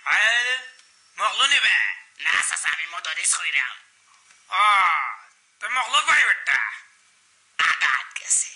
Hayır, mağlu ne be? Nasa sami motoris koyram. Te mağlu bay betta. Agat gese.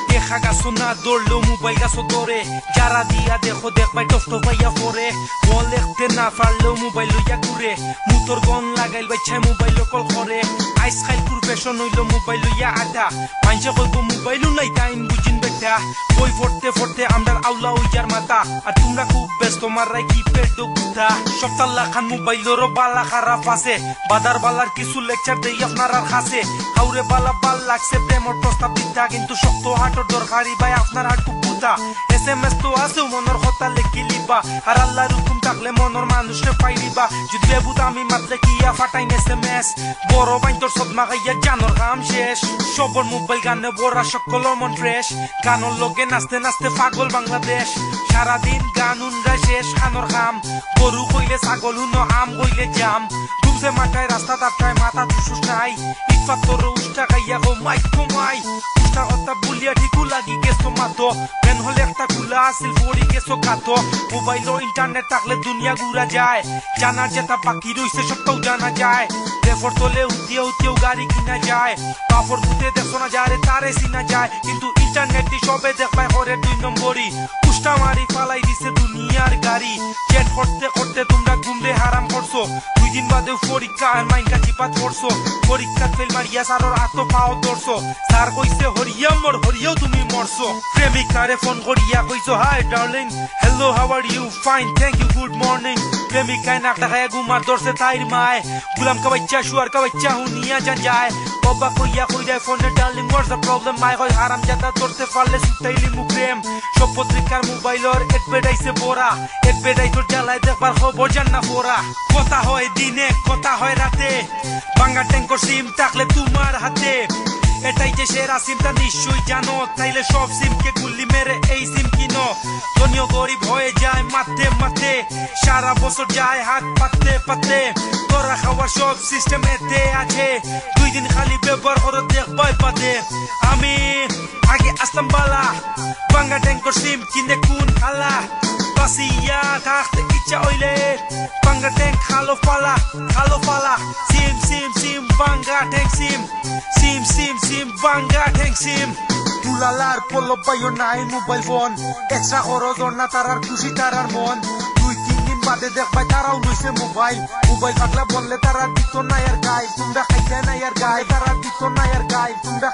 Deja gaso na dorlo mobile gaso dore jara dia dejo dekbai tosto vaya fore olekte na farlo mobile ya gure motor gon lagail bai chai mobile kol khore ice khail profession hoilo mobile ya ada manje koibo mobile nai time bujin beta boi forte forte amdar aula ojar mata আর তোমরা খুব ব্যস্ত মারাই কি পেটো গুতা সপ্তাহ খান mobile র বালা খারাপ আছে বাদার বালার কিছু লেকচার দেই আপনারা খাসে হাউরে বালা বাল লাগছে প্রেমর প্রস্তাব দিতা কিন্তু শক্ত হাটর দরকারি ভাই আপনার হাট কুকুতা এসএমএস তো আছে মনর কথা লেখি লিবা আর আল্লাহর হুকুম থাকলে মনর মানুষে পাইলিবা যদি বেবুত আমি মাত্রে কিয়া ফাটাইন এসএমএস বড় বাইন তোর সদমা গাইয়া জানর কাম শেষ সবর মোবাইল গানে বড়া সকল মন ফ্রেশ গানর লগে নাচতে নাচতে পাগল বাংলাদেশ সারাদিন গান উনরা শেষ খানর খাম গরু কইলে ছাগল হুনো আম কইলে জাম ঘুমছে মাথায় রাস্তা তাটায় মাথা দুশুস নাই ইফাত তোর উষ্টা খাইয়া গো মাই কমাই উষ্টা কথা বলিয়া ঠিকু লাগি গেছো মাতো বেন হলে একটা খুলা আসিল পড়ি গেছো খাতো মোবাইল ও ইন্টারনেট থাকলে দুনিয়া ঘুরা যায় জানার যেটা বাকি রইছে সবটাও জানা যায় রেফর তোলে উঠিয়েও গাড়ি কিনা যায় পাপড় ধুতে দেখো না যারে তারে চিনা যায় কিন্তু ইন্টারনেটে সবে দেখবাই হরে 2 নম্বরই উষ্টা মারি পালাই দিছে দুনিয়ার গাড়ি চেট করতে করতে তোমরা ঘুমরে হারাম করছো 2 দিন বাদে পরীক্ষা আর মাইনকা চিপাত পড়ছো পরীক্ষা ফেল মারিয়া সারর আতো পাও ধরছো স্যার কইছে হরিয়া মর হরিয়াও তুমি মরছো প্রেমিকারে ফোন করিয়া কইছো hi darling hello how are you fine thank you good morning প্রেমিকায় নাকটা খায়া ঘুমার ধরছে তাইর মায় গুলাম কা বাচ্চা শুয়ার কা বাচ্চা হুনিয়া জান যায় বাবা কইয়া কই দেয় ফোনে ডার্লিং হোয়াটস দ্য প্রবলেম মাই কই হারাম জাদা ধরতে পারলে সুতাইলি মুপ্রেম সব পত্রিকার মোবাইলর এক বেডাইছে বোরা এক বেডাই তোর জ্বালায় দেখবার খবর জান না পোরা কথা হয় দিনে কথা হয় রাতে বাঙ্গা ট্যাঙ্কর সিম থাকলে তোমার হাতে এটাই যে সেরা সিমটা নিশ্চয়ই জানো তাইলে সব সিমকে গুল্লি মেরে এই সিম কিনো ধনীয় গরিব হয়ে যায় মাথে মাথে সারা বছর যায় হাত পাতে পাতে তোরা খাওয়ার সব সিস্টেম এতে আছে 2 দিন খালি ব্যবহার করে দেখবাই পাতে আমি আগে আসতাম বালা বাঙ্গা ট্যাঙ্কর সিম কিনে কোন খালা বাসিয়া থাকতে ইচ্ছা হইলে বাঙ্গা ট্যাঙ্ক খালো ফালা সিম সিম সিম বাঙ্গা ট্যাঙ্ক সিম সিম সিম সিম বাঙ্গা ট্যাঙ্ক সিম তুলালার পল্লব পাইও নাই মোবাইল ফোন এক্সট্রা খরচ না তারার খুশি তারার মন 2-3 দিন বাদে দেখবাই তারাও লইছে মোবাইল পাগলা বললে তারা দিত না আর গাই তোমরা খাইতে না আর গাই তারা দিত না আর গাই তোমরা